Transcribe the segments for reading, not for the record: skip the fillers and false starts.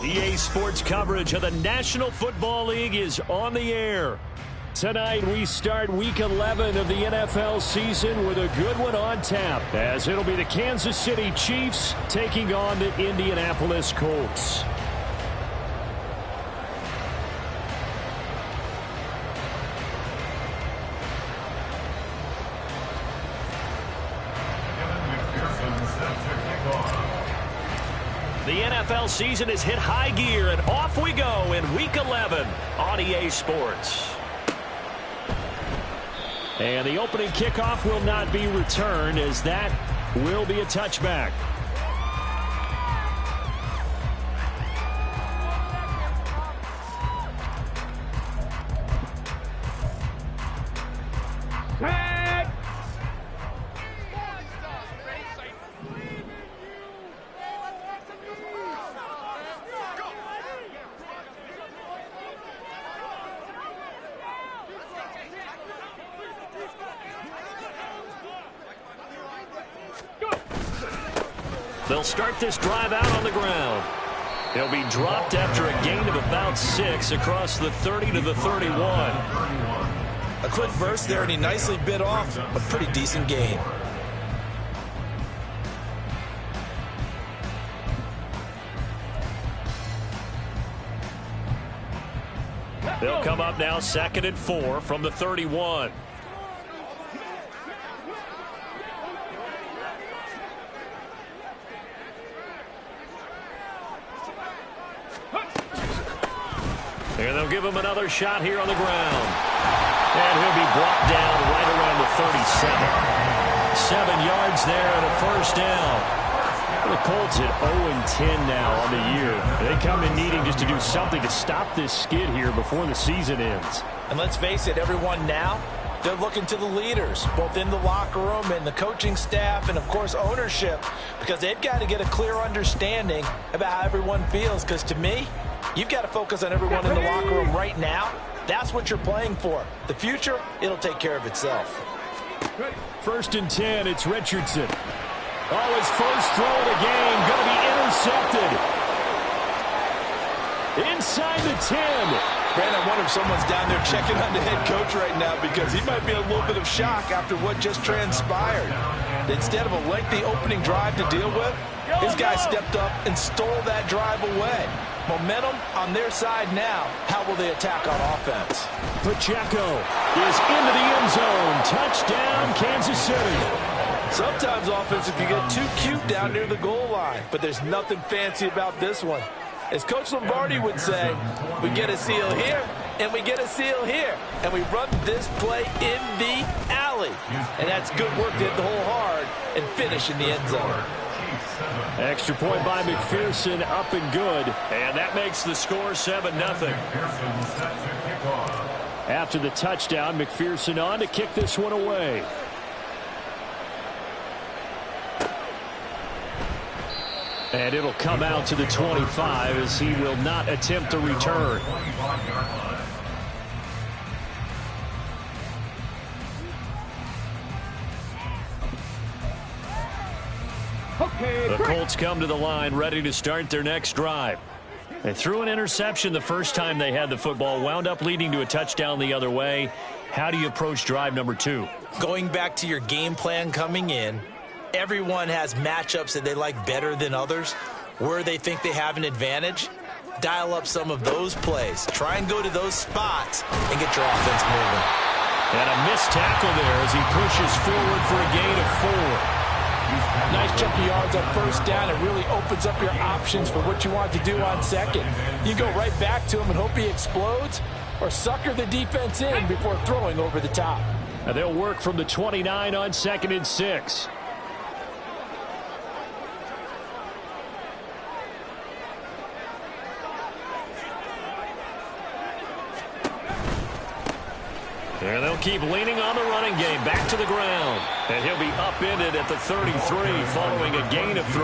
EA Sports coverage of the National Football League is on the air. Tonight we start Week 11 of the NFL season with a good one on tap, as it'll be the Kansas City Chiefs taking on the Indianapolis Colts. The NFL season has hit high gear, and off we go in Week 11 on EA Sports. And the opening kickoff will not be returned, as that will be a touchback. They'll start this drive out on the ground. He'll be dropped after a gain of about 6 across the 30 to the 31. A quick burst there, and he nicely bit off a pretty decent gain. They'll come up now 2nd and 4 from the 31. And they'll give him another shot here on the ground. And he'll be brought down right around the 37. 7 yards there and a first down. The Colts at 0-10 now on the year. They come in needing just to do something to stop this skid here before the season ends. And let's face it, everyone now, they're looking to the leaders, both in the locker room and the coaching staff and, of course, ownership, because they've got to get a clear understanding about how everyone feels. Because to me, you've got to focus on everyone in the locker room right now. That's what you're playing for. The future, it'll take care of itself. 1st and 10, it's Richardson. Oh, his first throw of the game going to be intercepted. Inside the 10. Brandon, I wonder if someone's down there checking on the head coach right now, because he might be in a little bit of shock after what just transpired. Instead of a lengthy opening drive to deal with, his guy stepped up and stole that drive away. Momentum on their side now. How will they attack on offense? Pacheco is into the end zone. Touchdown, Kansas City. Sometimes offense, if you get too cute down near the goal line, but there's nothing fancy about this one. As Coach Lombardi would say, we get a seal here, and we get a seal here, and we run this play in the alley. And that's good work to hit the hole hard and finish in the end zone. Extra point by McPherson, up and good. And that makes the score 7-0. After the touchdown, McPherson on to kick this one away. And it'll come out to the 25 as he will not attempt to return. The Colts come to the line ready to start their next drive. They threw an interception the first time they had the football, wound up leading to a touchdown the other way. How do you approach drive number 2? Going back to your game plan coming in, everyone has matchups that they like better than others. Where they think they have an advantage, dial up some of those plays. Try and go to those spots and get your offense moving. And a missed tackle there as he pushes forward for a gain of 4. Nice chunk of yards on 1st down. It really opens up your options for what you want to do on 2nd. You go right back to him and hope he explodes, or sucker the defense in before throwing over the top. And they'll work from the 29 on 2nd and 6. And they'll keep leaning on the running game. Back to the ground. And he'll be upended at the 33 following a gain of 3.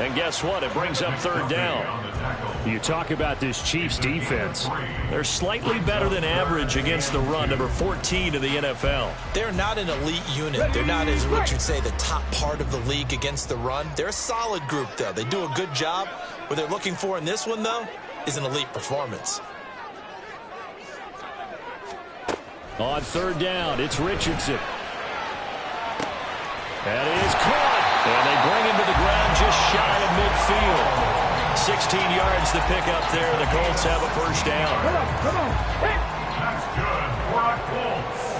And guess what? It brings up 3rd down. You talk about this Chiefs defense. They're slightly better than average against the run, number 14 in the NFL. They're not an elite unit. They're not, as what you'd say, the top part of the league against the run. They're a solid group, though. They do a good job What they're looking for in this one, though, is an elite performance. On third down, it's Richardson. That is caught. And they bring him to the ground just shy of midfield. 16 yards to pick up there. The Colts have a first down. Come on. That's good for the Colts.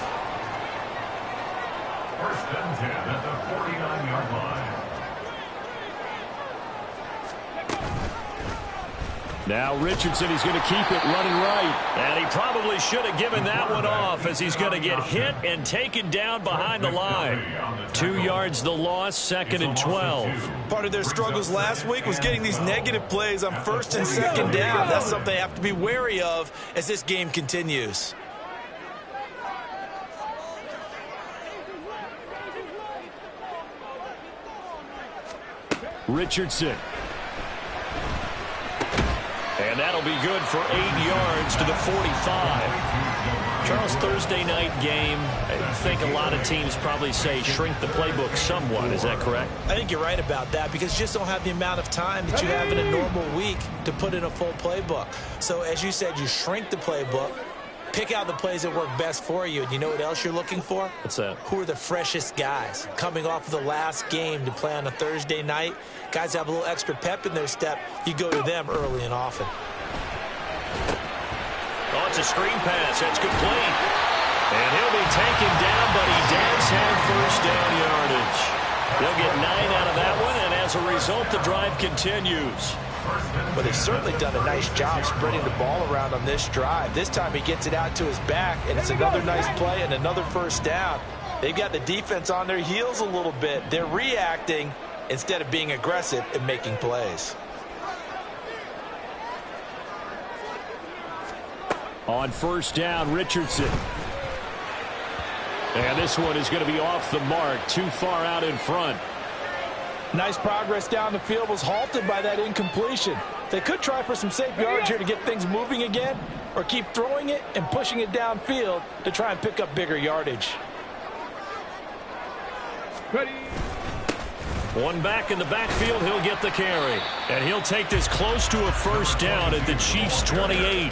First and 10 at the 49-yard line. Now Richardson, he's going to keep it running right. And he probably should have given that one off as he's going to get hit and taken down behind the line. 2 yards the loss, 2nd and 12. Part of their struggles last week was getting these negative plays on 1st and 2nd down. That's something they have to be wary of as this game continues. Richardson. And that'll be good for 8 yards to the 45. Charles, Thursday night game, I think a lot of teams probably say shrink the playbook somewhat. Is that correct? I think you're right about that because you just don't have the amount of time that you have in a normal week to put in a full playbook. So as you said, you shrink the playbook, pick out the plays that work best for you. And you know what else you're looking for? What's that? Who are the freshest guys coming off of the last game to play on a Thursday night? Guys have a little extra pep in their step. You go to them early and often. Oh, it's a screen pass. That's complete. And he'll be taken down, but he does have first down yardage. They'll get 9 out of that one, and as a result, the drive continues. But they've certainly done a nice job spreading the ball around on this drive. This time he gets it out to his back, and it's another nice play and another first down. They've got the defense on their heels a little bit. They're reacting instead of being aggressive and making plays. On first down, Richardson. And this one is going to be off the mark, too far out in front. Nice progress down the field, was halted by that incompletion. They could try for some safe yards here to get things moving again, or keep throwing it and pushing it downfield to try and pick up bigger yardage. Ready. One back in the backfield, he'll get the carry. And he'll take this close to a first down at the Chiefs' 28.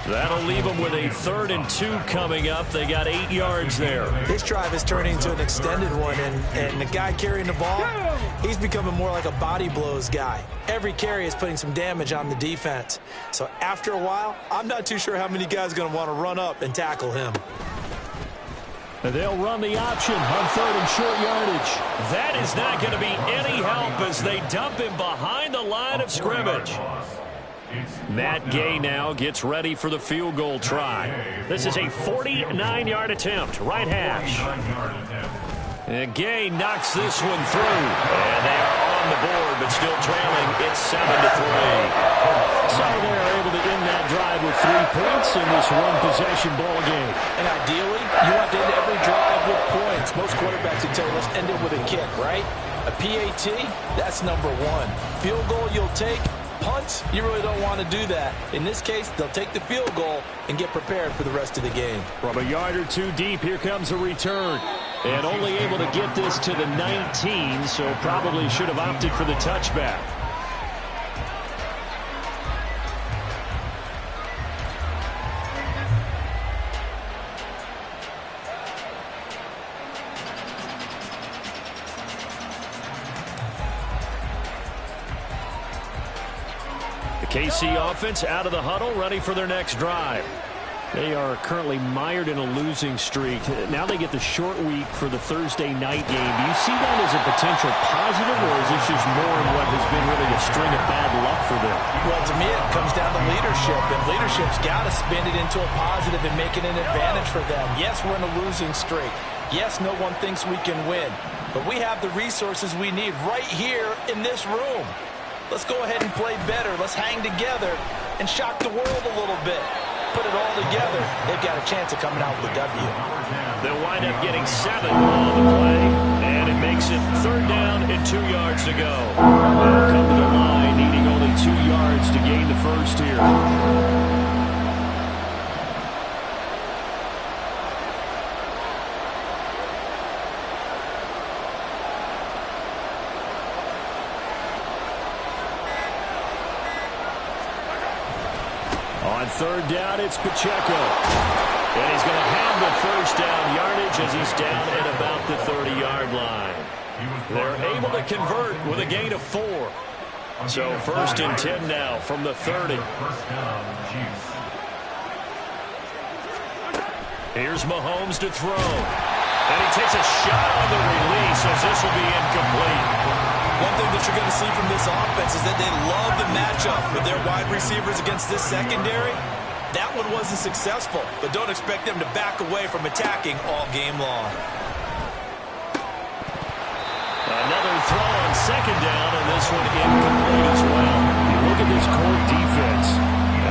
That'll leave them with a 3rd and 2 coming up. They got 8 yards there. This drive is turning into an extended one, and the guy carrying the ball, he's becoming more like a body blows guy. Every carry is putting some damage on the defense. So after a while, I'm not too sure how many guys are going to want to run up and tackle him. And they'll run the option on 3rd and short yardage. That is not going to be any help as they dump him behind the line of scrimmage. Matt Gay now gets ready for the field goal try. This is a 49-yard attempt, right hash. And Gay knocks this one through. And they are on the board, but still trailing. It's 7-3. So they're able to end that drive with 3 points in this one-possession ball game. And ideally, you want to end every drive with points. Most quarterbacks would tell you, let's end it with a kick, right? A PAT, that's number 1. Field goal you'll take. Punts, you really don't want to do that. In this case, they'll take the field goal and get prepared for the rest of the game. From a yard or 2 deep, here comes a return. And only able to get this to the 19, so probably should have opted for the touchback. KC offense out of the huddle, ready for their next drive. They are currently mired in a losing streak. Now they get the short week for the Thursday night game. Do you see that as a potential positive, or is this just more in what has been really a string of bad luck for them? Well, to me, it comes down to leadership, and leadership's got to spin it into a positive and make it an advantage for them. Yes, we're in a losing streak. Yes, no one thinks we can win, but we have the resources we need right here in this room. Let's go ahead and play better. Let's hang together and shock the world a little bit. Put it all together. They've got a chance of coming out with a W. They'll wind up getting 7 on the play, and it makes it 3rd down and 2 yards to go. They'll come to the line, needing only 2 yards to gain the first here. third down, it's Pacheco. And he's going to have the first down yardage as he's down at about the 30-yard line. They're able to convert with a gain of 4. So first and 10 now from the 30. Here's Mahomes to throw. And he takes a shot on the release as this will be incomplete. One thing that you're going to see from this offense is that they love the matchup with their wide receivers against this secondary. That one wasn't successful, but don't expect them to back away from attacking all game long. Another throw on second down, and this one incomplete as well. You look at this Colts defense.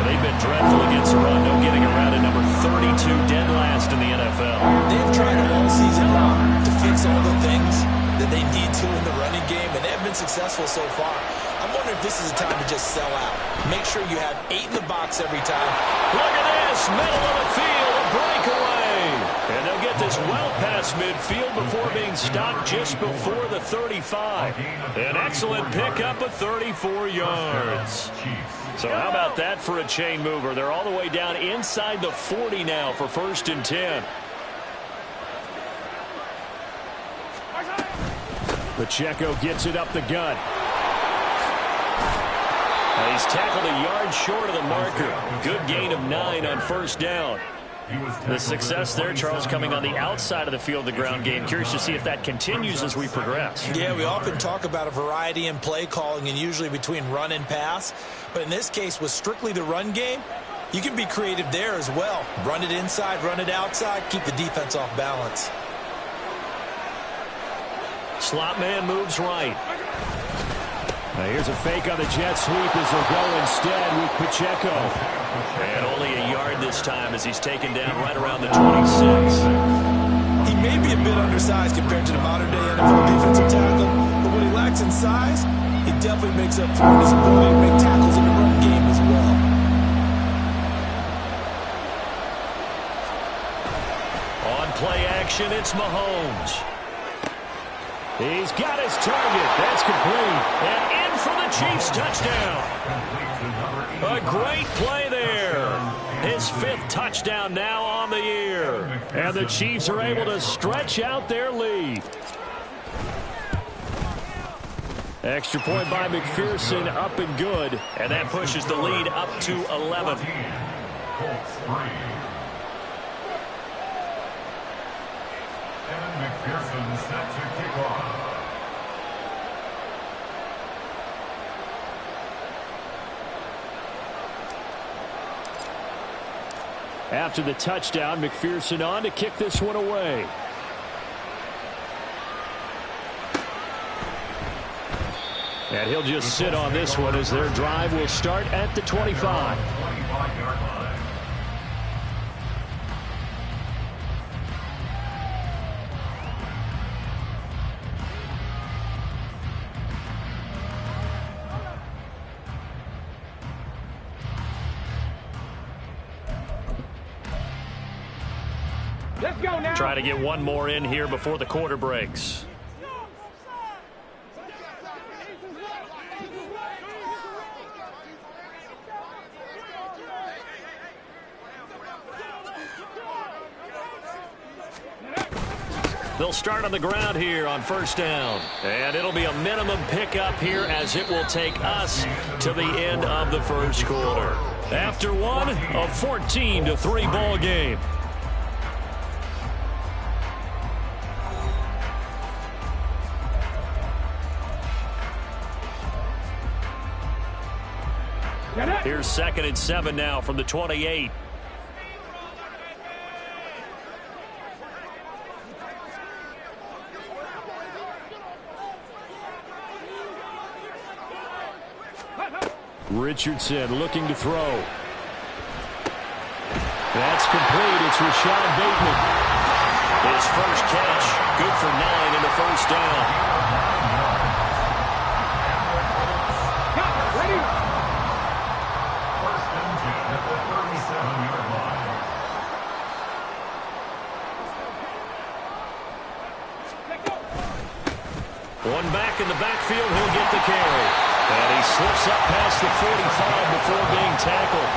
They've been dreadful against the run. No getting around at number 32, dead last in the NFL. They've tried all season long to fix all the things that they need to in the running game, and they've been successful so far. I'm wondering if this is a time to just sell out. Make sure you have 8 in the box every time. Look at this, middle of the field, a breakaway. And they'll get this well past midfield before being stopped just before the 35. An excellent pickup of 34 yards. So how about that for a chain mover? They're all the way down inside the 40 now for first and 10. Pacheco gets it up the gut. He's tackled a yard short of the marker. Good gain of 9 on first down. The success there, Charles, coming on the outside of the field, the ground game. Curious to see if that continues as we progress. Yeah, we often talk about a variety in play calling and usually between run and pass. But in this case, with strictly the run game, you can be creative there as well. Run it inside, run it outside, keep the defense off balance. Slot man moves right. Now here's a fake on the jet sweep as they'll go instead with Pacheco. And only a yard this time as he's taken down right around the 26. He may be a bit undersized compared to the modern-day NFL defensive tackle, but what he lacks in size, he definitely makes up for his ability to make tackles in the run game as well. On play action, it's Mahomes. He's got his target. That's complete. And in for the Chiefs touchdown. A great play there. His 5th touchdown now on the year. And the Chiefs are able to stretch out their lead. Extra point by McPherson, up and good. And that pushes the lead up to 11. Colts 3. And McPherson set to kick off. After the touchdown, McPherson on to kick this one away. And he'll just sit on this one as their drive will start at the 25. Let's go now. Try to get one more in here before the quarter breaks. They'll start on the ground here on first down. And it'll be a minimum pickup here as it will take us to the end of the first quarter. After one, a 14-3 ball game. Here's 2nd and 7 now from the 28. Richardson looking to throw. That's complete. It's Rashad Bateman. His first catch, good for 9 in the first down. Ready? First and 10 at the 37-yard line. One back in the backfield, he'll get the carry. And he slips up past the 45 before being tackled.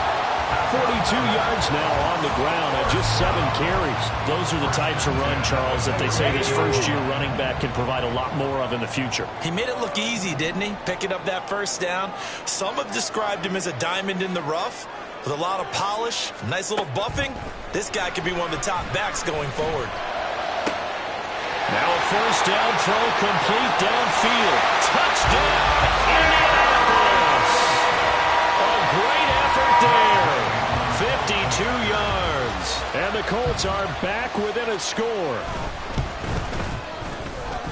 42 yards now on the ground at just 7 carries. Those are the types of run, Charles, that they say this first-year running back can provide a lot more of in the future. He made it look easy, didn't he? Picking up that first down. Some have described him as a diamond in the rough with a lot of polish, nice little buffing. This guy could be one of the top backs going forward. Now a first down throw complete downfield. Touchdown, Indianapolis! A great effort there. 52 yards. And the Colts are back within a score.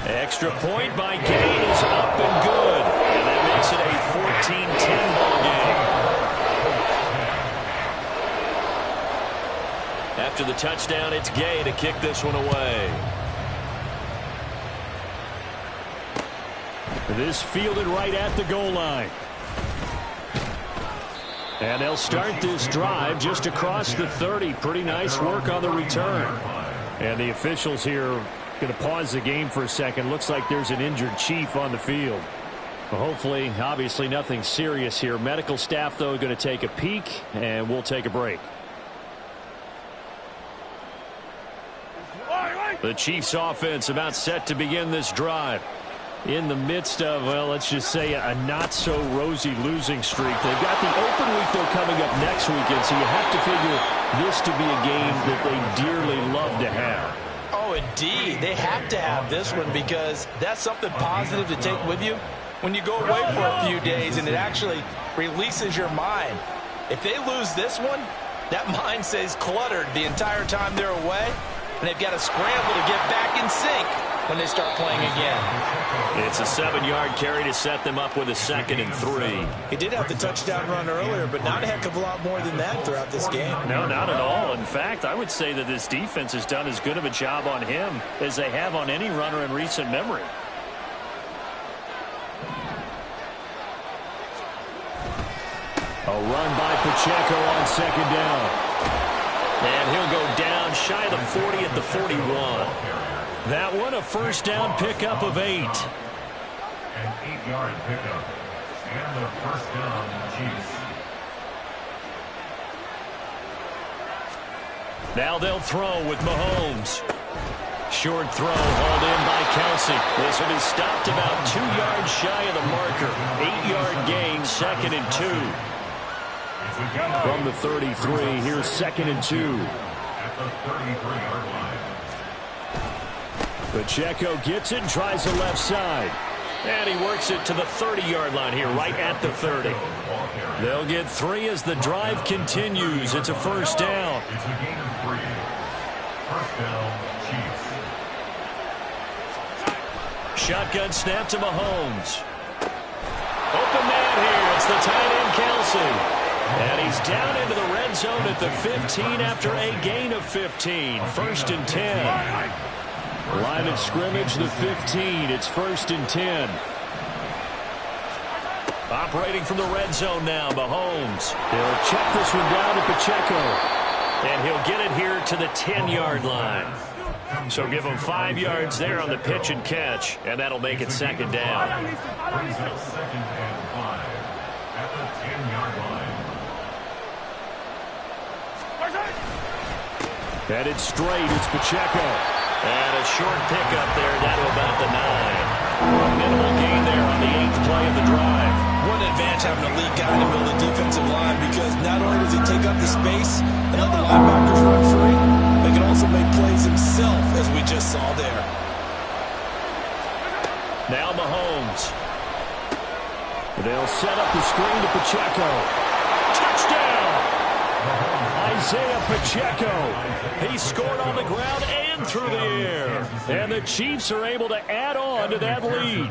Extra point by Gay is up and good. And that makes it a 14-10 ball game. After the touchdown, it's Gay to kick this one away. This fielded right at the goal line. And they'll start this drive just across the 30. Pretty nice work on the return. And the officials here going to pause the game for a second. Looks like there's an injured Chief on the field. Well, hopefully, obviously nothing serious here. Medical staff, though, going to take a peek, and we'll take a break. The Chiefs offense about set to begin this drive. In the midst of, well, let's just say a not-so-rosy losing streak. They've got the open week, though, coming up next weekend, so you have to figure this to be a game that they dearly love to have. Oh, indeed. They have to have this one because that's something positive to take with you when you go away for a few days, and it actually releases your mind. If they lose this one, that mind stays cluttered the entire time they're away, and they've got to scramble to get back in sync when they start playing again. It's a 7-yard carry to set them up with a 2nd and 3. He did have the touchdown run earlier, but not a heck of a lot more than that throughout this game. No, not at all. In fact, I would say that this defense has done as good of a job on him as they have on any runner in recent memory. A run by Pacheco on 2nd down. And he'll go down shy of the 40 at the 41. That one a first down pickup of 8. An 8-yard pickup. And the first down, Chiefs. Now they'll throw with Mahomes. Short throw hauled in by Kelsey. This one is stopped about 2 yards shy of the marker. 8-yard gain, 2nd and 2. From the 33, here's 2nd and 2. At the 33-yard line. Pacheco gets it and tries the left side. And he works it to the 30-yard line here, right at the 30. They'll get 3 as the drive continues. It's a first down. It's a gain of 3. First down, Chiefs. Shotgun snap to Mahomes. Open man here. It's the tight end, Kelsey. And he's down into the red zone at the 15 after a gain of 15. 1st and 10. Line of scrimmage, the 15. It's 1st and 10. Operating from the red zone now, Mahomes. He'll check this one down to Pacheco. And he'll get it here to the 10-yard line. So give him 5 yards there on the pitch and catch, and that'll make it 2nd down. Brings up 2nd and 5 at the 10-yard line. Headed straight, it's Pacheco. And a short pickup there down to about the 9. A minimal gain there on the 8th play of the drive. What an advantage having a lead guy in the middle of the defensive line, because not only does he take up the space and let the linebackers run free, but he can also make plays himself, as we just saw there. Now Mahomes. They'll set up the screen to Pacheco. Touchdown! Isaiah Pacheco. He scored on the ground and through the air. And the Chiefs are able to add on to that lead.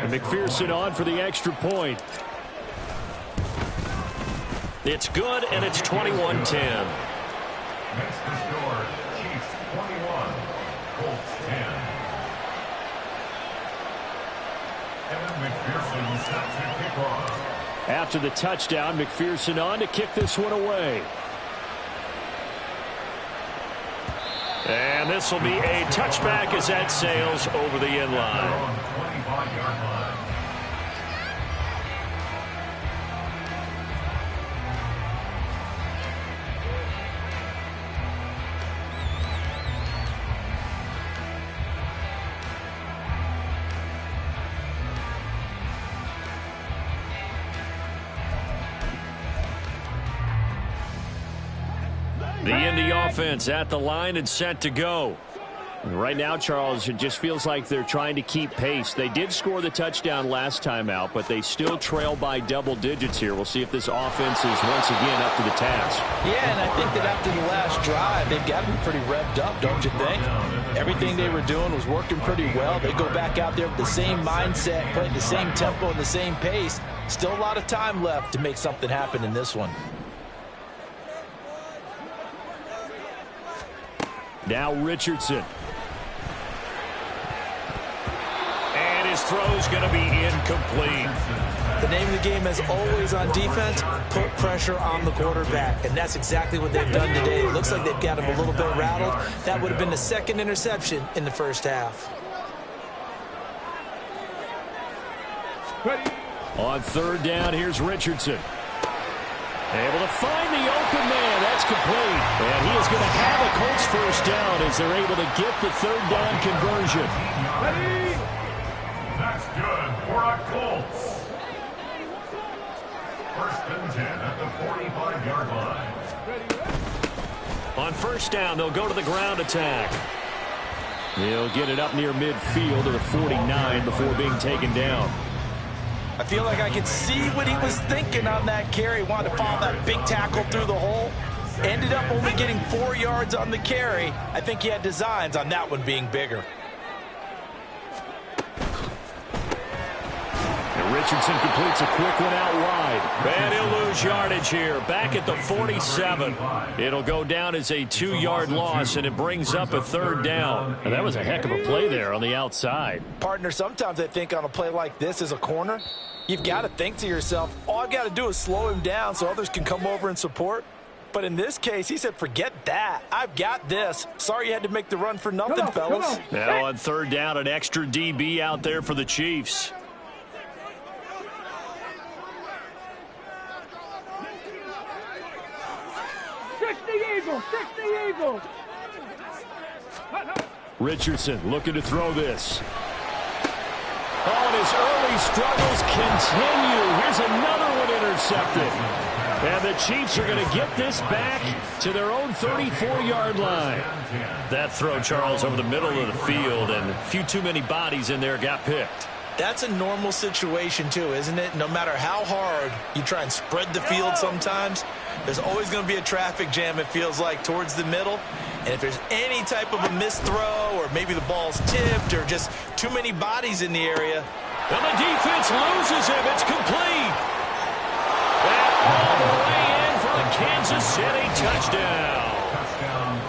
And McPherson on for the extra point. It's good, and it's 21-10. Next to score, Chiefs 21, Colts 10. Evan McPherson set to kick off. After the touchdown, McPherson on to kick this one away. And this will be a touchback as that sails over the end line. On 25-yard line. The Indy offense at the line and set to go. Right now, Charles, it just feels like they're trying to keep pace. They did score the touchdown last time out, but they still trail by double digits here. We'll see if this offense is once again up to the task. Yeah, and I think that after the last drive, they've got to be pretty revved up, don't you think? Everything they were doing was working pretty well. They go back out there with the same mindset, playing the same tempo and the same pace. Still a lot of time left to make something happen in this one. Now Richardson. And his throw's going to be incomplete. The name of the game, as always on defense, put pressure on the quarterback. And that's exactly what they've done today. It looks like they've got him a little bit rattled. That would have been the second interception in the first half. On third down, here's Richardson. Able to find the open man. That's complete. And he is going to have a Colts first down as they're able to get the third down conversion. That's good for a Colts. First and 10 at the 45-yard line. On first down, they'll go to the ground attack. They'll get it up near midfield to the 49 before being taken down. I feel like I could see what he was thinking on that carry. Wanted to follow that big tackle through the hole. Ended up only getting 4 yards on the carry. I think he had designs on that one being bigger. And Richardson completes a quick one out wide. And he'll lose yardage here. Back at the 47. It'll go down as a 2-yard loss, and it brings up a third down. And that was a heck of a play there on the outside. Partner, sometimes I think on a play like this as a corner, you've got to think to yourself, all I've got to do is slow him down so others can come over and support. But in this case, he said, forget that. I've got this. Sorry you had to make the run for nothing, fellas. Now on third down, an extra DB out there for the Chiefs. Richardson looking to throw this. Oh, and his early struggles continue. Here's another one intercepted. And the Chiefs are going to get this back to their own 34-yard line. That throw, Charles, over the middle of the field, and a few too many bodies in there got picked. That's a normal situation, too, isn't it? No matter how hard you try and spread the field sometimes, there's always going to be a traffic jam, it feels like, towards the middle. And if there's any type of a missed throw or maybe the ball's tipped or just too many bodies in the area. And the defense loses him. It's complete. That all the way in for the Kansas City touchdown.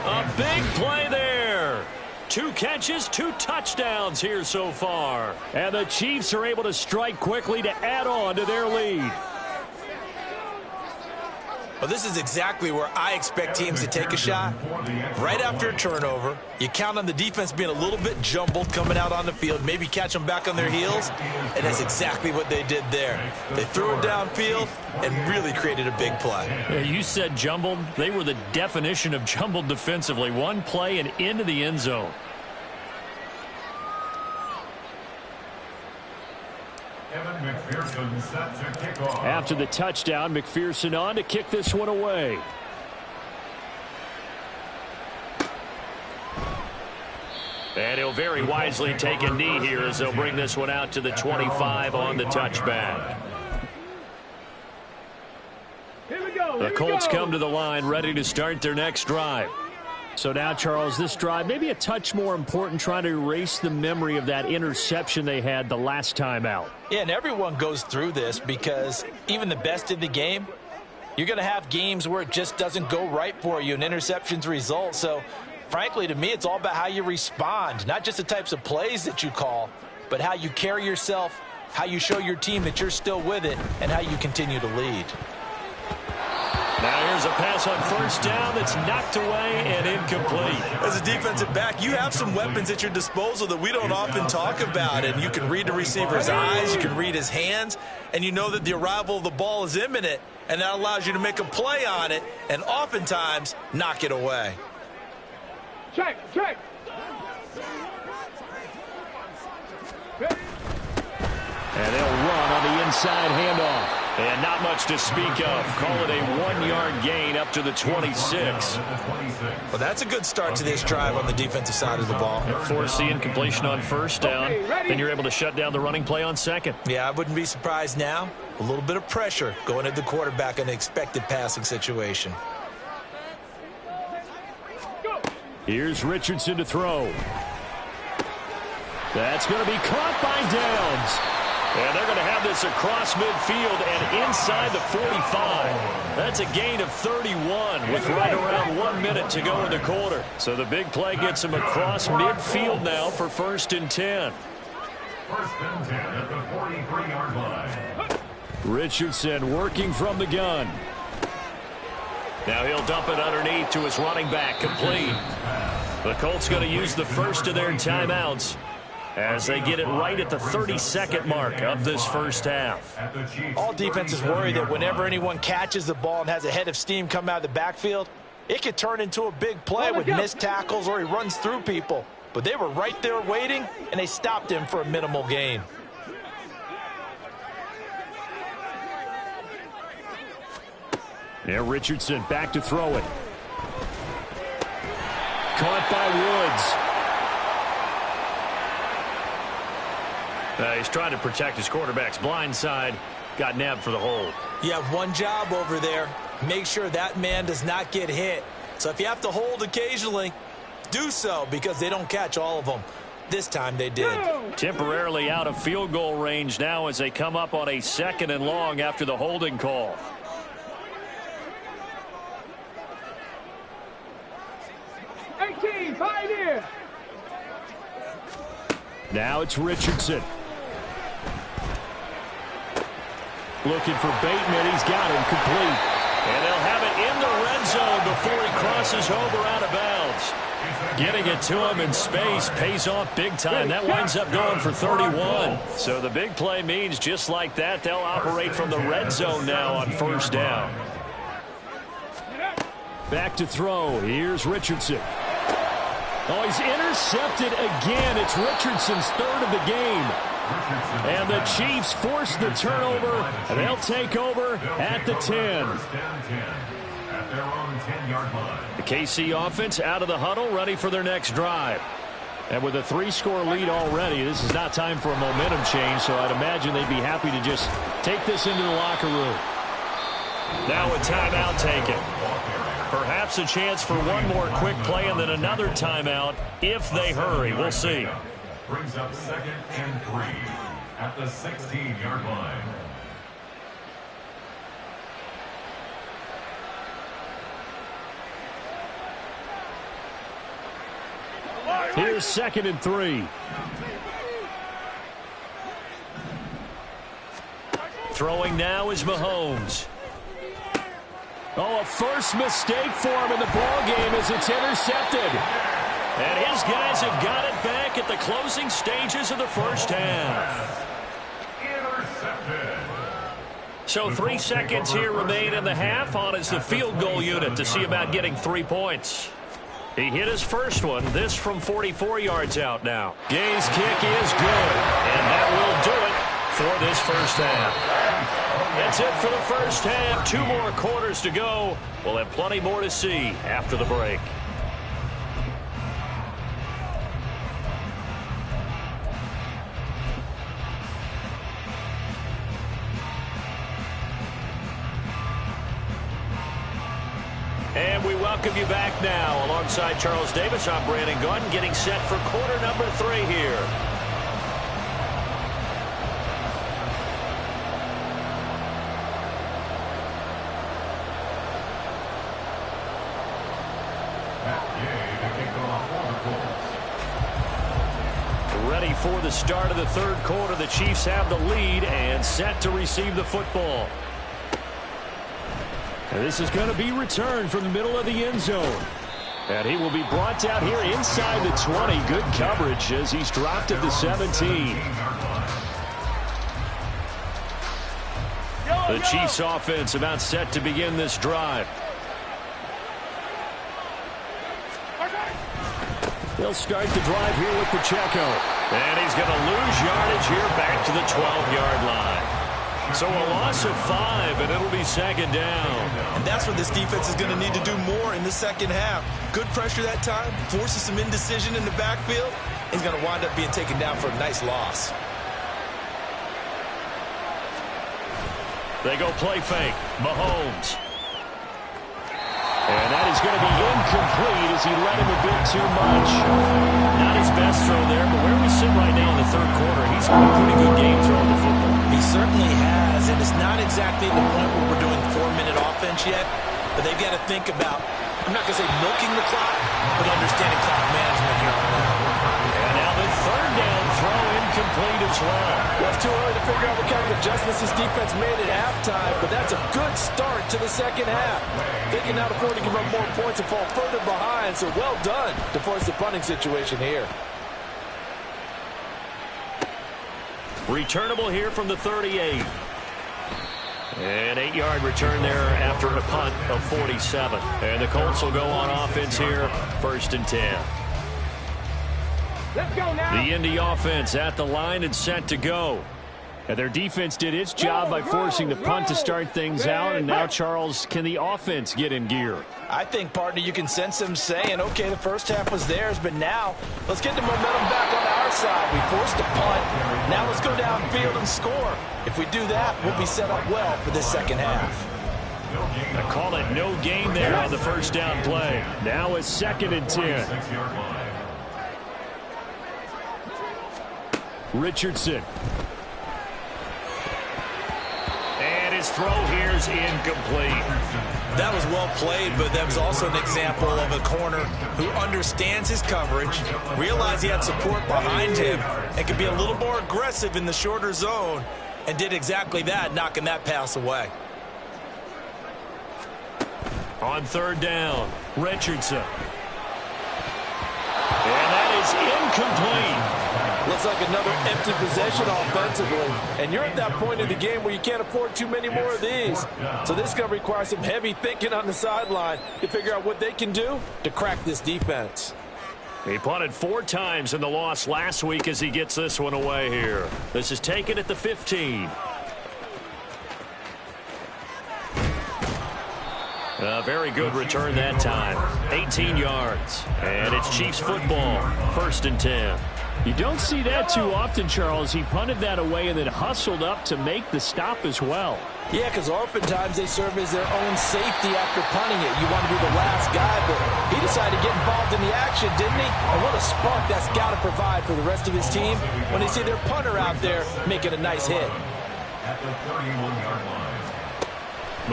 A big play there. 2 catches, 2 touchdowns here so far. And the Chiefs are able to strike quickly to add on to their lead. Well, this is exactly where I expect teams to take a shot. Right after a turnover, you count on the defense being a little bit jumbled coming out on the field, maybe catch them back on their heels, and that's exactly what they did there. They threw it downfield and really created a big play. Yeah, you said jumbled. They were the definition of jumbled defensively. One play and into the end zone. McPherson set to kick off. After the touchdown, McPherson on to kick this one away. And he'll very wisely take a knee here as they'll bring this one out to the 25 on the touchback. The Colts come to the line ready to start their next drive. So now, Charles, this drive maybe a touch more important, trying to erase the memory of that interception they had the last time out. Yeah, and everyone goes through this because even the best in the game, you're going to have games where it just doesn't go right for you and interceptions result. So, frankly, to me, it's all about how you respond, not just the types of plays that you call, but how you carry yourself, how you show your team that you're still with it, and how you continue to lead. Now here's a pass on first down that's knocked away and incomplete. As a defensive back, you have some weapons at your disposal that we don't often talk about. And you can read the receiver's eyes, you can read his hands, and you know that the arrival of the ball is imminent. And that allows you to make a play on it and oftentimes knock it away. Check. And they'll run on the inside handoff. And not much to speak of. Call it a 1-yard gain up to the 26. Well, that's a good start to this drive on the defensive side of the ball. Force the incompletion on first down. Then you're able to shut down the running play on second. Yeah, I wouldn't be surprised now. A little bit of pressure going at the quarterback in an expected passing situation. Here's Richardson to throw. That's going to be caught by Downs. And they're going to have this across midfield and inside the 45. That's a gain of 31 with right around 1 minute to go in the quarter. So the big play gets him across midfield now for 1st and 10. 1st and 10 at the 43-yard line. Richardson working from the gun. Now he'll dump it underneath to his running back, complete. The Colts going to use the first of their timeouts as they get it right at the 32nd mark of this first half. All defenses worry that whenever anyone catches the ball and has a head of steam come out of the backfield, it could turn into a big play with missed tackles or he runs through people. But they were right there waiting, and they stopped him for a minimal gain. Now Richardson back to throw it. Caught by Woods. He's trying to protect his quarterback's blind side. Got nabbed for the hold. You have one job over there. Make sure that man does not get hit. So if you have to hold occasionally, do so because they don't catch all of them. This time they did. Temporarily out of field goal range now as they come up on a 2nd and long after the holding call. Pioneer. Now it's Richardson. Looking for Bateman. He's got him complete. And they'll have it in the red zone before he crosses over out of bounds. Getting it to him in space pays off big time. That winds up going for 31. So the big play means just like that, they'll operate from the red zone now on 1st down. Back to throw. Here's Richardson. Oh, he's intercepted again. It's Richardson's 3rd of the game. And the Chiefs force the turnover, and they'll take over at the 10. The KC offense out of the huddle, ready for their next drive. And with a 3-score lead already, this is not time for a momentum change, so I'd imagine they'd be happy to just take this into the locker room. Now a timeout taken. Perhaps a chance for one more quick play and then another timeout if they hurry. We'll see. Brings up 2nd and 3 at the 16-yard line. Here's 2nd and 3. Throwing now is Mahomes. Oh, a first mistake for him in the ball game as it's intercepted. And his guys have got it back at the closing stages of the first half. Intercepted. So 3 seconds here remain in the half. On is the field goal unit to see about getting 3 points. He hit his first one. This from 44 yards out now. Gay's kick is good. And that will do it for this first half. That's it for the first half. 2 more quarters to go. We'll have plenty more to see after the break. And we welcome you back now. Alongside Charles Davis, I'm Brandon Gunn, getting set for quarter number 3 here. Ready for the start of the 3rd quarter. The Chiefs have the lead and set to receive the football. And this is going to be returned from the middle of the end zone. And he will be brought down here inside the 20. Good coverage as he's dropped at the 17. The Chiefs offense about set to begin this drive. They'll start the drive here with Pacheco. And he's going to lose yardage here back to the 12-yard line. So a loss of 5, and it'll be second down. And that's what this defense is going to need to do more in the second half. Good pressure that time, forces some indecision in the backfield. He's going to wind up being taken down for a nice loss. They go play fake. Mahomes. And that is going to be incomplete as he led him a bit too much. Not his best throw there, but where we sit right now in the third quarter, he's had a pretty good game throwing the football. He certainly has, and it's not exactly the point where we're doing 4-minute offense yet, but they've got to think about, I'm not going to say milking the clock, but understanding clock management here on out. And now the third down throw incomplete as well. Well, it's too early to figure out what kind of adjustments this defense made at halftime, but that's a good start to the second half. They can now afford to give up more points and fall further behind, so well done to force the punting situation here. Returnable here from the 38. An 8-yard return there after a punt of 47. And the Colts will go on offense here, 1st and 10. Let's go now. The Indy offense at the line and set to go. And their defense did its job by forcing the punt to start things out. And now, Charles, can the offense get in gear? I think, partner, you can sense them saying, okay, the first half was theirs, but now let's get the momentum back on our side. We forced a punt. Now let's go downfield and score. If we do that, we'll be set up well for this second half. I call it no gain there on the first down play. Now it's 2nd and 10. Richardson. And his throw here is incomplete. That was well played, but that was also an example of a corner who understands his coverage, realized he had support behind him, and could be a little more aggressive in the shorter zone, and did exactly that, knocking that pass away. On 3rd down, Richardson. And that is incomplete. Looks like another empty possession offensively. And you're at that point in the game where you can't afford too many more of these. So this is going to require some heavy thinking on the sideline to figure out what they can do to crack this defense. He punted 4 times in the loss last week as he gets this one away here. This is taken at the 15. A very good return that time. 18 yards. And it's Chiefs football. 1st and 10. You don't see that too often, Charles. He punted that away and then hustled up to make the stop as well. Yeah, because oftentimes they serve as their own safety after punting it. You want to be the last guy, but he decided to get involved in the action, didn't he? And what a spark that's got to provide for the rest of his team when they see their punter out there making a nice hit. At the 31-yard line.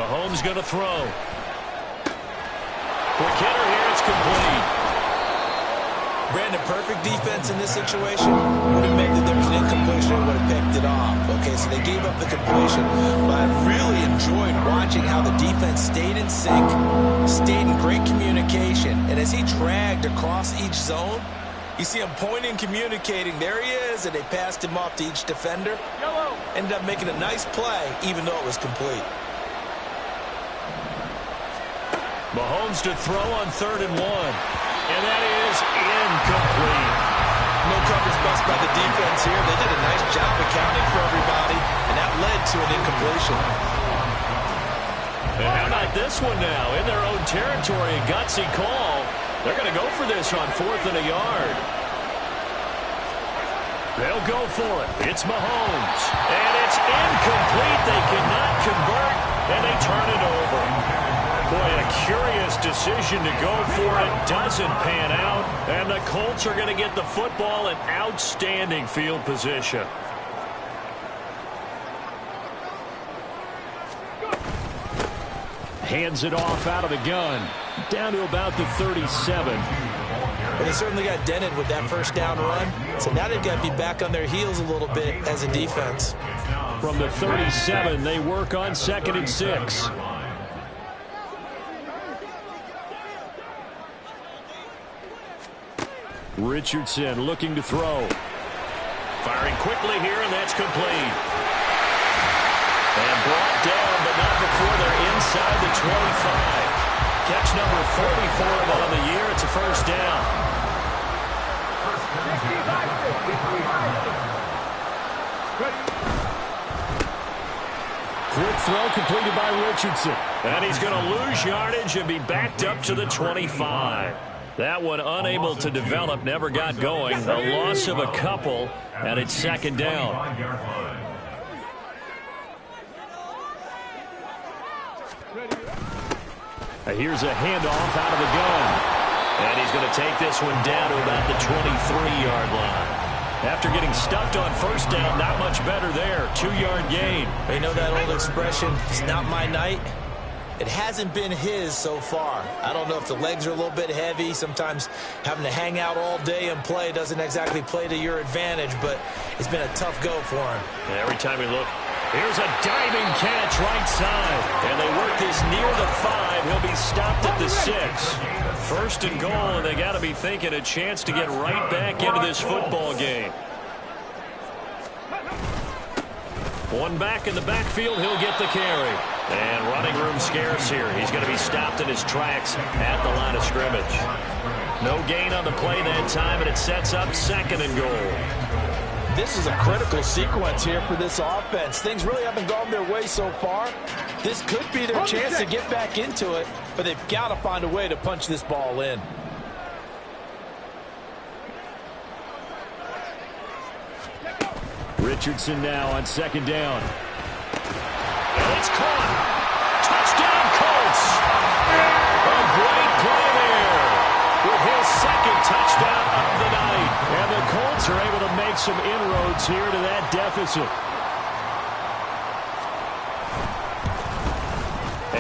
Mahomes going to throw. Quick hitter here, it's complete. Brandon, perfect defense in this situation would have meant that there was an incompletion and would have picked it off. Okay, so they gave up the completion. But I really enjoyed watching how the defense stayed in sync, stayed in great communication. And as he dragged across each zone, you see him pointing, communicating. There he is, and they passed him off to each defender. Ended up making a nice play, even though it was complete. Mahomes to throw on 3rd and 1. And that is incomplete. No coverage bust by the defense here. They did a nice job accounting for everybody, and that led to an incompletion. And how about this one now? In their own territory, a gutsy call. They're going to go for this on 4th and a yard. They'll go for it. It's Mahomes. And it's incomplete. They cannot convert, and they turn it over. Boy, a curious decision to go for it. Doesn't pan out. And the Colts are going to get the football in outstanding field position. Hands it off out of the gun. Down to about the 37. Well, they certainly got dented with that first down run. So now they've got to be back on their heels a little bit as a defense. From the 37, they work on 2nd and 6. Richardson looking to throw. Firing quickly here, and that's complete. And brought down, but not before they're inside the 25. Catch number 44 on the year. It's a 1st down. Quick throw completed by Richardson. And he's going to lose yardage and be backed up to the 25. That one unable to develop, never got going. A loss of a couple, and it's second down. Here's a handoff out of the gun. And he's going to take this one down to about the 23-yard line. After getting stuffed on first down, not much better there. 2-yard gain. You know that old expression, it's not my night? It hasn't been his so far. I don't know if the legs are a little bit heavy. Sometimes having to hang out all day and play doesn't exactly play to your advantage, but it's been a tough go for him. And every time we look, here's a diving catch right side. And they work this near the 5. He'll be stopped at the 6. First and goal, and they got to be thinking a chance to get right back into this football game. One back in the backfield, he'll get the carry. And running room scarce here. He's going to be stopped in his tracks at the line of scrimmage. No gain on the play that time, and it sets up second and goal. This is a critical sequence here for this offense. Things really haven't gone their way so far. This could be their chance to get back into it, but they've got to find a way to punch this ball in. Richardson now on second down. And it's caught. Touchdown, Colts. A great play there with his second touchdown of the night. And the Colts are able to make some inroads here to that deficit.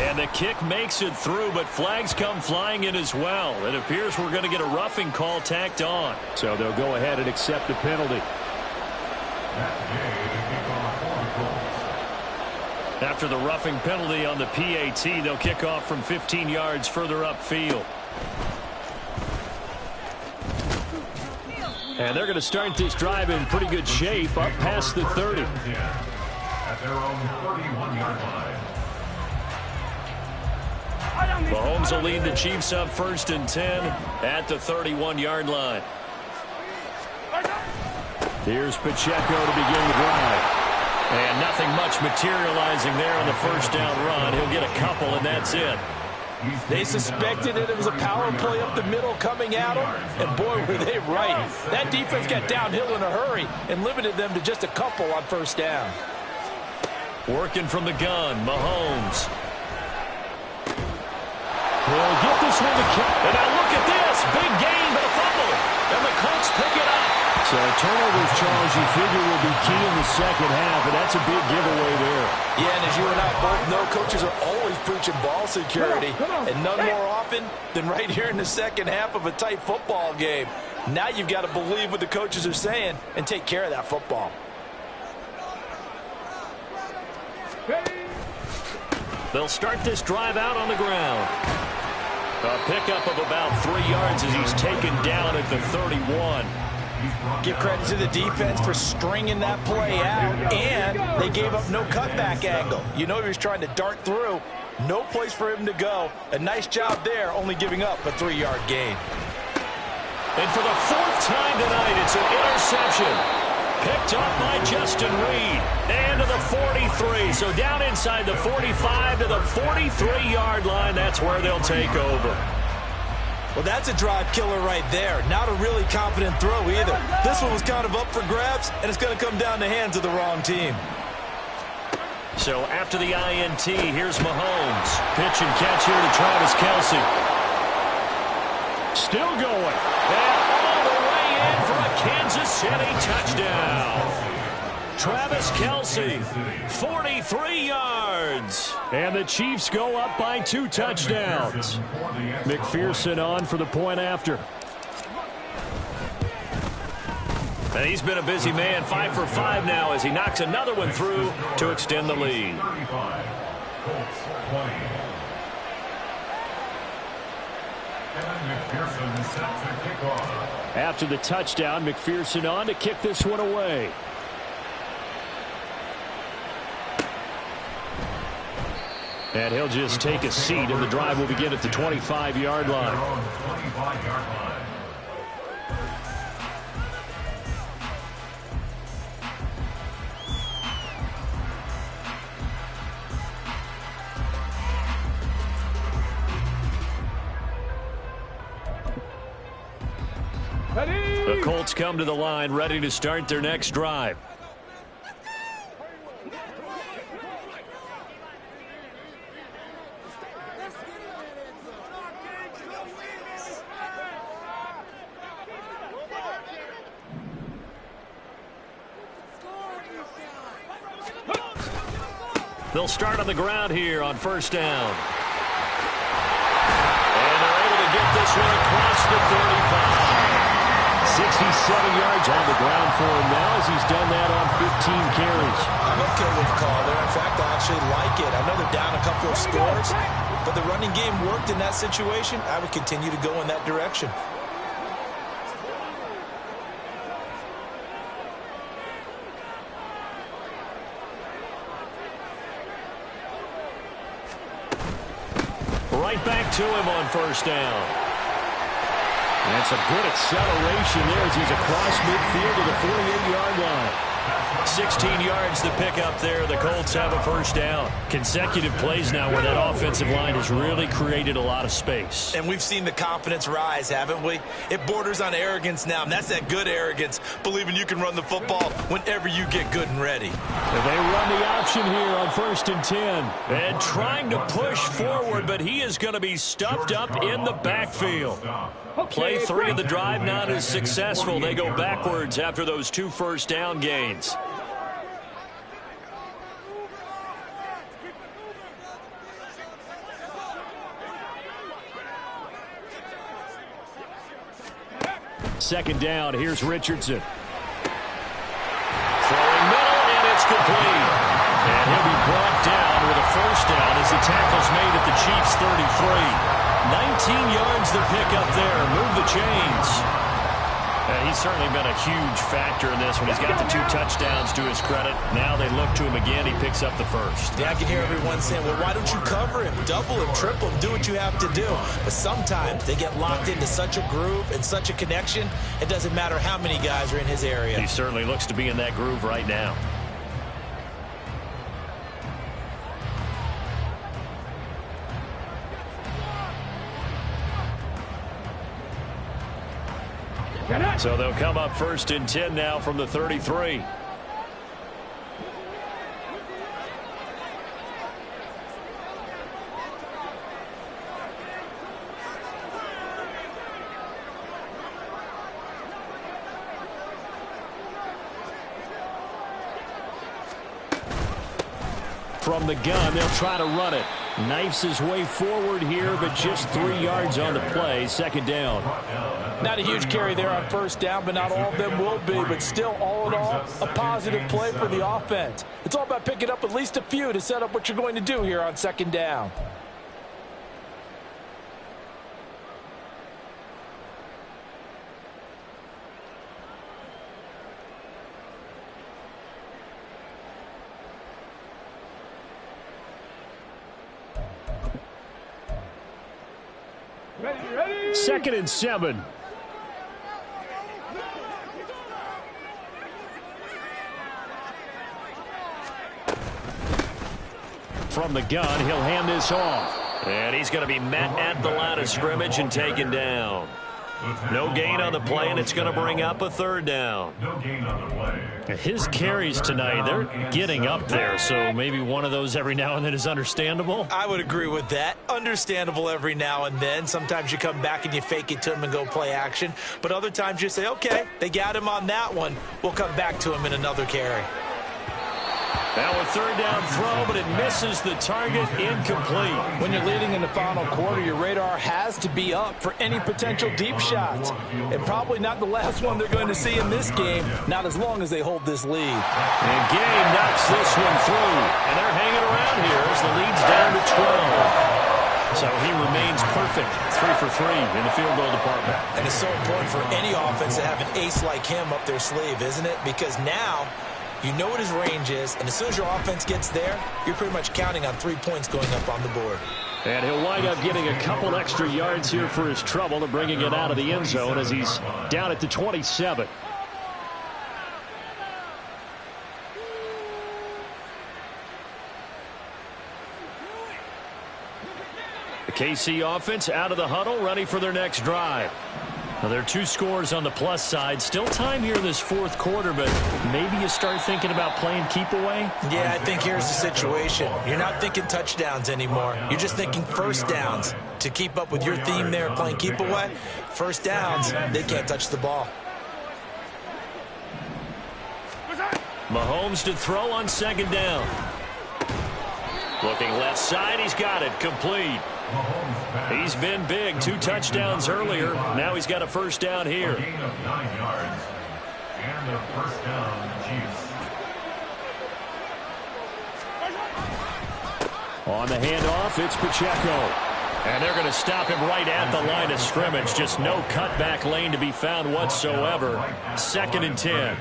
And the kick makes it through, but flags come flying in as well. It appears we're going to get a roughing call tacked on. So they'll go ahead and accept the penalty. After the roughing penalty on the PAT, they'll kick off from 15 yards further upfield. And they're going to start this drive in pretty good shape up past the 30. At their own 31-yard line. Mahomes will lead the Chiefs up first and 10 at the 31-yard line. Here's Pacheco to begin the drive. And nothing much materializing there on the first down run. He'll get a couple, and that's it. They suspected it was a power play up the middle coming at them, and boy, were they right. That defense got downhill in a hurry and limited them to just a couple on first down. Working from the gun, Mahomes. He'll get this one to kick. And now look at this. Big gain, but a fumble. And the Colts pick it up. So turnovers, Charles, you figure will be key in the second half, and that's a big giveaway there. Yeah, and as you and I both know, coaches are always preaching ball security, and none more often than right here in the second half of a tight football game. Now you've got to believe what the coaches are saying and take care of that football. They'll start this drive out on the ground. A pickup of about 3 yards as he's taken down at the 31. Give credit to the defense for stringing that play out, and they gave up no cutback angle. You know he was trying to dart through. No place for him to go. A nice job there, only giving up a 3-yard gain. And for the 4th time tonight, it's an interception. Picked up by Justin Reed. And to the 43. So down inside the 45 to the 43-yard line. That's where they'll take over. Well, that's a drive killer right there. Not a really confident throw either. This one was kind of up for grabs, and it's going to come down the hands of the wrong team. So after the INT, here's Mahomes. Pitch and catch here to Travis Kelce. Still going. And all the way in for a Kansas City touchdown. Travis Kelce, 43 yards. And the Chiefs go up by 2 touchdowns. McPherson on for the point after. And he's been a busy man, 5 for 5 now as he knocks another one through to extend the lead. After the touchdown, McPherson on to kick this one away. And he'll just take a seat, and the drive will begin at the 25-yard line. Colts come to the line, ready to start their next drive. They'll start on the ground here on first down. And they're able to get this one across the 35. 67 yards on the ground for him now as he's done that on 15 carries. I'm okay with the call there. In fact, I actually like it. I know they're down a couple of scores, but the running game worked in that situation. I would continue to go in that direction. Right back to him on first down. And some good acceleration there as he's across midfield to the 48-yard line. 16 yards to pick up there. The Colts have a first down. Consecutive plays now where that offensive line has really created a lot of space. And we've seen the confidence rise, haven't we? It borders on arrogance now, and that's that good arrogance, believing you can run the football whenever you get good and ready. And they run the option here on 1st and 10. And trying to push forward, but he is going to be stuffed up in the backfield. Play 3 of the drive not as successful. They go backwards after those 2 first down gains. Second down, here's Richardson. Throwing middle, and it's complete. And he'll be brought down with a first down as the tackle's made at the Chiefs' 33. 19 yards to pick up there. Move the chains. He's certainly been a huge factor in this one. He's got the 2 touchdowns to his credit. Now they look to him again. He picks up the first. Yeah, I can hear everyone saying, well, why don't you cover him? Double him, triple him, do what you have to do. But sometimes they get locked into such a groove and such a connection, it doesn't matter how many guys are in his area. He certainly looks to be in that groove right now. So they'll come up 1st and 10 now from the 33. From the gun, they'll try to run it. Knifes his way forward here, but just 3 yards on the play. Second down. Not a huge carry there on first down, but not all of them will be. But still, all in all, a positive play for the offense. It's all about picking up at least a few to set up what you're going to do here on second down. Ready. 2nd and 7. From the gun, he'll hand this off. And he's going to be met at the line of scrimmage and taken down. No gain on the play, and it's going to bring up a 3rd down. No gain on the play. His carries tonight, they're getting up there, so maybe one of those every now and then is understandable. I would agree with that. Understandable every now and then. Sometimes you come back and you fake it to him and go play action. But other times you say, okay, they got him on that one. We'll come back to him in another carry. Now a 3rd down throw, but it misses the target. Incomplete. When you're leading in the final quarter, your radar has to be up for any potential deep shots. And probably not the last one they're going to see in this game, not as long as they hold this lead. And Gay knocks this one through. And they're hanging around here as the lead's down to 12. So he remains perfect, 3 for 3 in the field goal department. And it's so important for any offense to have an ace like him up their sleeve, isn't it? Because now you know what his range is, and as soon as your offense gets there, you're pretty much counting on 3 points going up on the board. And he'll wind up getting a couple extra yards here for his trouble and bringing it out of the end zone as he's down at the 27. The KC offense out of the huddle, ready for their next drive. Well, there are 2 scores on the plus side. Still time here in this fourth quarter, but maybe you start thinking about playing keep away? Yeah, I think here's the situation. You're not thinking touchdowns anymore. You're just thinking first downs. To keep up with your theme there, playing keep away, first downs, they can't touch the ball. Mahomes to throw on second down. Looking left side, he's got it, complete. He's been big, 2 touchdowns earlier. Now he's got a first down here. A gain of 9 yards. And the first down, Chiefs. On the handoff, it's Pacheco. And they're going to stop him right at the line of scrimmage. Just no cutback lane to be found whatsoever. 2nd and 10.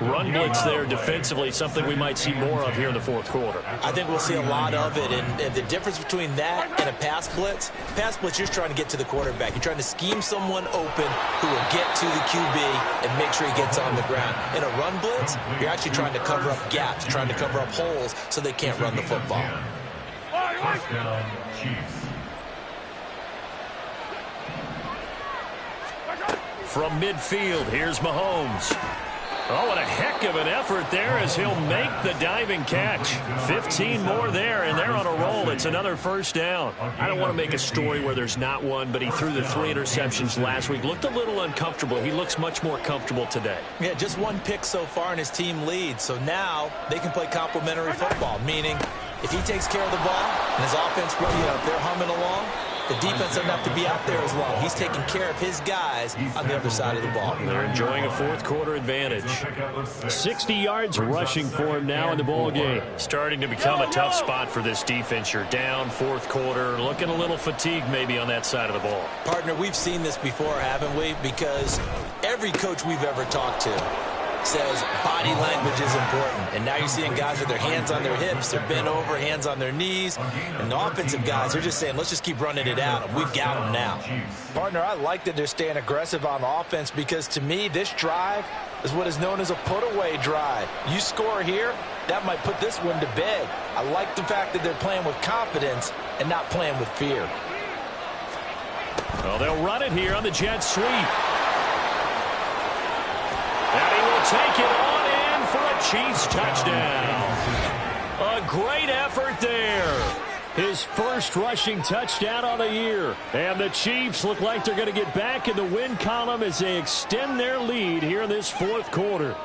Run blitz there defensively, something we might see more of here in the fourth quarter. I think we'll see a lot of it, and the difference between that and a pass blitz, you're trying to get to the quarterback. You're trying to scheme someone open who will get to the QB and make sure he gets on the ground. In a run blitz, you're actually trying to cover up gaps, trying to cover up holes so they can't run the football. First down, Chiefs. From midfield, here's Mahomes. Oh, what a heck of an effort there as he'll make the diving catch. 15 more there, and they're on a roll. It's another first down. I don't want to make a story where there's not one, but he threw the 3 interceptions last week. Looked a little uncomfortable. He looks much more comfortable today. Yeah, just 1 pick so far, and his team leads. So now they can play complementary football, meaning if he takes care of the ball and his offense, they're humming along, the defense doesn't have to be out there as long. He's taking care of his guys on the other side of the ball. They're enjoying a fourth quarter advantage. 60 yards rushing for him now in the ball game. Starting to become a tough spot for this defense. You're down fourth quarter, looking a little fatigued maybe on that side of the ball. Partner, we've seen this before, haven't we? Because every coach we've ever talked to says body language is important. And now you're seeing guys with their hands on their hips, they're bent over, hands on their knees. And the offensive guys, they're just saying, let's just keep running it out, and we've got them now. Partner, I like that they're staying aggressive on offense because, to me, this drive is what is known as a put-away drive. You score here, that might put this one to bed. I like the fact that they're playing with confidence and not playing with fear. Well, they'll run it here on the jet sweep. And he will take it on in for a Chiefs touchdown. A great effort there. His first rushing touchdown on the year. And the Chiefs look like they're going to get back in the win column as they extend their lead here in this fourth quarter.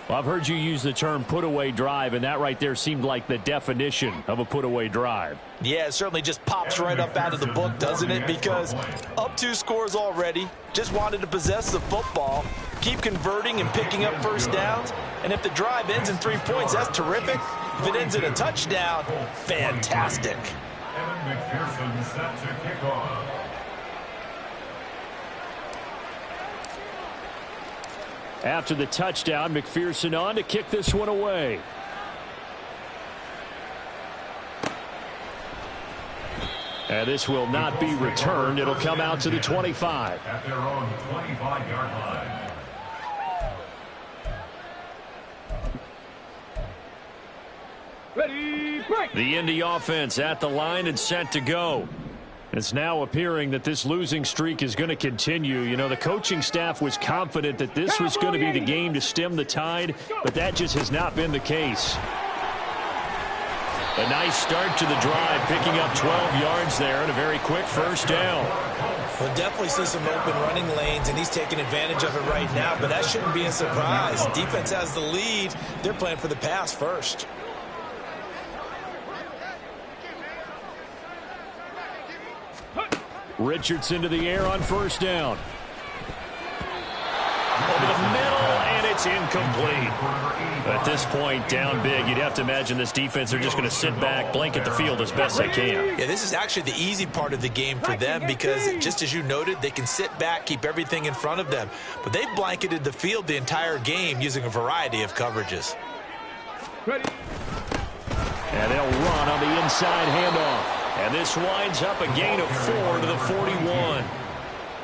Well, I've heard you use the term put-away drive, and that right there seemed like the definition of a put-away drive. Yeah, it certainly just pops right up out of the book, doesn't it? Because up 2 scores already, just wanted to possess the football, keep converting and picking up first downs. And if the drive ends in 3 points, that's terrific. If it ends in a touchdown, fantastic. Evan McPherson set to kick off. After the touchdown, McPherson on to kick this one away. And this will not be returned. It'll come out to the 25. At their own 25-yard line. Ready, break. The Indy offense at the line and set to go. It's now appearing that this losing streak is going to continue. You know, the coaching staff was confident that this was going to be the game to stem the tide, but that just has not been the case. A nice start to the drive, picking up 12 yards there and a very quick first down. We'll definitely see some open running lanes, and he's taking advantage of it right now, but that shouldn't be a surprise. Defense has the lead. They're playing for the pass first. Richardson to the air on first down. Over the middle, and it's incomplete. At this point, down big, you'd have to imagine this defense, they're just going to sit back, blanket the field as best they can. Yeah, this is actually the easy part of the game for them because, just as you noted, they can sit back, keep everything in front of them. But they've blanketed the field the entire game using a variety of coverages. Ready. And they'll run on the inside handoff. And this winds up a gain of 4 to the 41.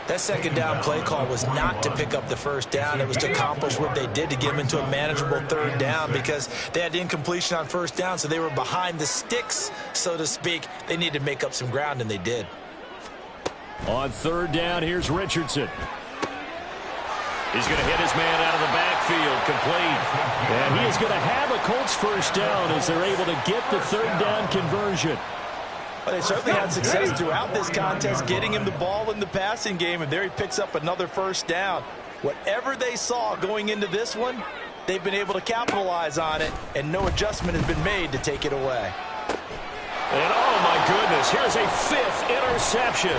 That second down play call was not to pick up the first down. It was to accomplish what they did to get them into a manageable third down because they had incompletion on first down, so they were behind the sticks, so to speak. They needed to make up some ground, and they did. On third down, here's Richardson. He's going to hit his man out of the backfield, complete. And he is going to have a Colts first down as they're able to get the third down conversion. Well, they certainly had success throughout this contest, getting him the ball in the passing game, and there he picks up another first down. Whatever they saw going into this one, they've been able to capitalize on it, and no adjustment has been made to take it away. And oh my goodness, here's a fifth interception.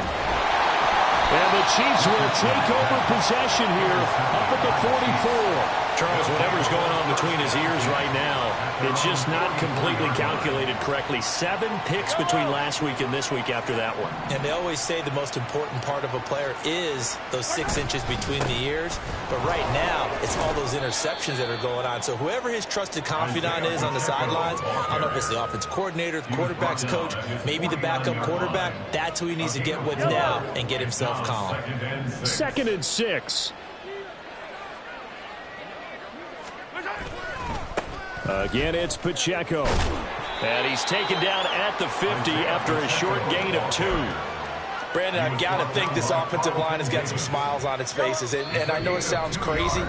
And the Chiefs will take over possession here up at the 44. Charles, whatever's going on between his ears right now, it's just not completely calculated correctly. 7 picks between last week and this week after that one. And they always say the most important part of a player is those 6 inches between the ears. But right now, it's all those interceptions that are going on. So whoever his trusted confidant is on the sidelines, I don't know if it's the offense coordinator, the quarterback's coach, maybe the backup quarterback, that's who he needs to get with now and get himself calm. 2nd and 6. Again, it's Pacheco. And he's taken down at the 50 after a short gain of 2. Brandon, I've got to think this offensive line has got some smiles on its faces. And I know it sounds crazy,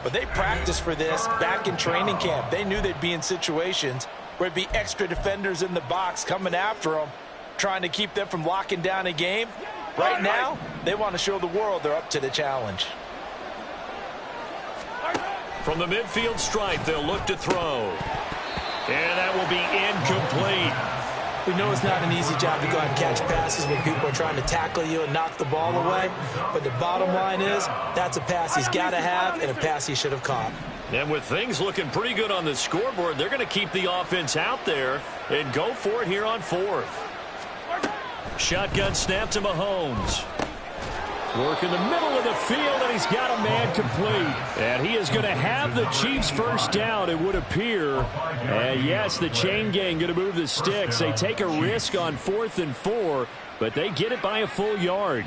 but they practiced for this back in training camp. They knew they'd be in situations where it'd be extra defenders in the box coming after them, trying to keep them from locking down a game. Right now, they want to show the world they're up to the challenge. From the midfield stripe, they'll look to throw. And that will be incomplete. We know it's not an easy job to go out and catch passes when people are trying to tackle you and knock the ball away. But the bottom line is, that's a pass he's got to have and a pass he should have caught. And with things looking pretty good on the scoreboard, they're going to keep the offense out there and go for it here on 4th. Shotgun snap to Mahomes. Work in the middle of the field, and he's got a man complete. And he is going to have the Chiefs first down, it would appear. And yes, the chain gang going to move the sticks. They take a risk on 4th and 4, but they get it by a full yard.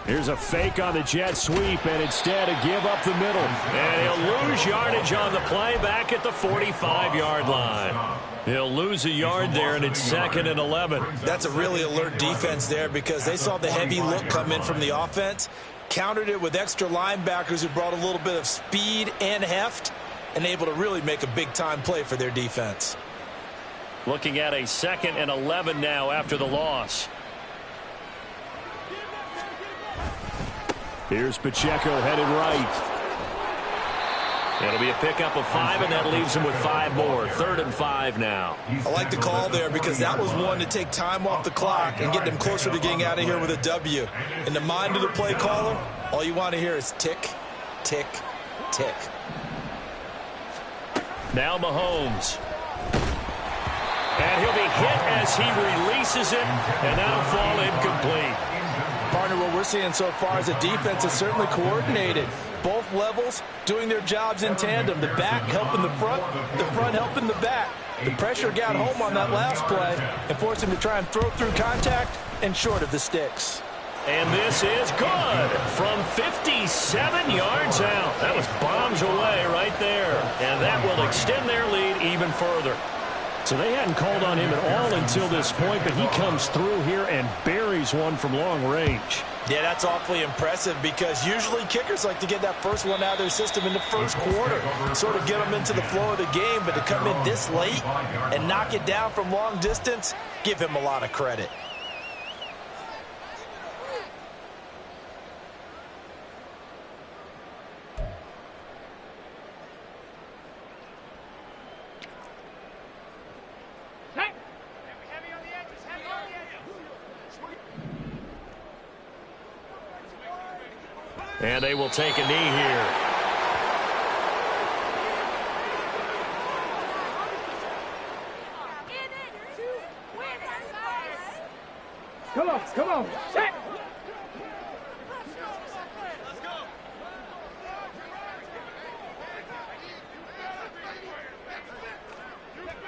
Here's a fake on the jet sweep, and instead a give up the middle. And he'll lose yardage on the play back at the 45-yard line. He'll lose a yard there, and it's 2nd and 11. That's a really alert defense there because they saw the heavy look come in from the offense, countered it with extra linebackers who brought a little bit of speed and heft, and able to really make a big-time play for their defense. Looking at a 2nd and 11 now after the loss. Here's Pacheco headed right. It'll be a pickup of 5, and that leaves him with 5 more. 3rd and 5 now. I like the call there because that was one to take time off the clock and get them closer to getting out of here with a W. In the mind of the play caller, all you want to hear is tick, tick, tick. Now Mahomes. And he'll be hit as he releases it, and that'll fall incomplete. Partner, what we're seeing so far is a defense that's certainly coordinated. Both levels doing their jobs in tandem. The back helping the front helping the back. The pressure got home on that last play and forced him to try and throw through contact and short of the sticks. And this is good from 57 yards out. That was bombs away right there. And that will extend their lead even further. So they hadn't called on him at all until this point, but he comes through here and buries one from long range. Yeah, that's awfully impressive because usually kickers like to get that first one out of their system in the first quarter, sort of get them into the flow of the game, but to come in this late and knock it down from long distance, give him a lot of credit. And they will take a knee here. Come on, set.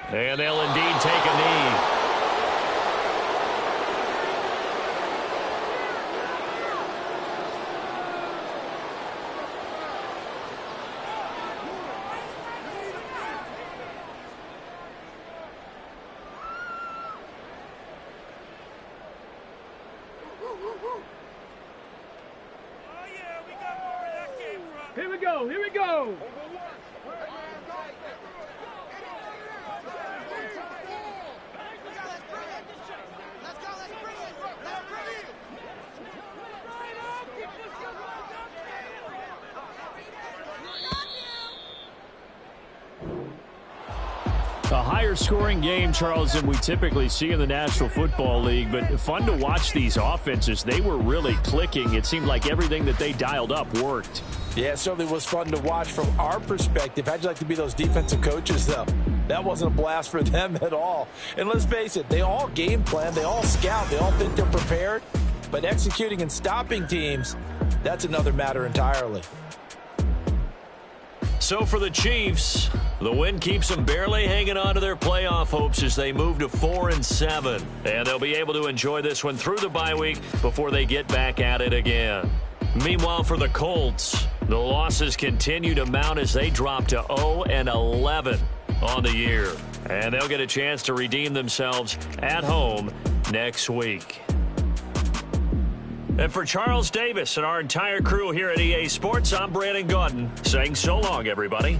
And they'll indeed take a knee. Here we go. Here we go. A higher scoring game, Charles, than we typically see in the National Football League, but fun to watch these offenses. They were really clicking. It seemed like everything that they dialed up worked. Yeah, it certainly was fun to watch from our perspective. How'd you like to be those defensive coaches, though? That wasn't a blast for them at all. And let's face it, they all game plan, they all scout, they all think they're prepared. But executing and stopping teams, that's another matter entirely. So for the Chiefs, the win keeps them barely hanging on to their playoff hopes as they move to 4-7. And they'll be able to enjoy this one through the bye week before they get back at it again. Meanwhile, for the Colts, the losses continue to mount as they drop to 0-11 on the year. And they'll get a chance to redeem themselves at home next week. And for Charles Davis and our entire crew here at EA Sports, I'm Brandon Gaudin saying so long, everybody.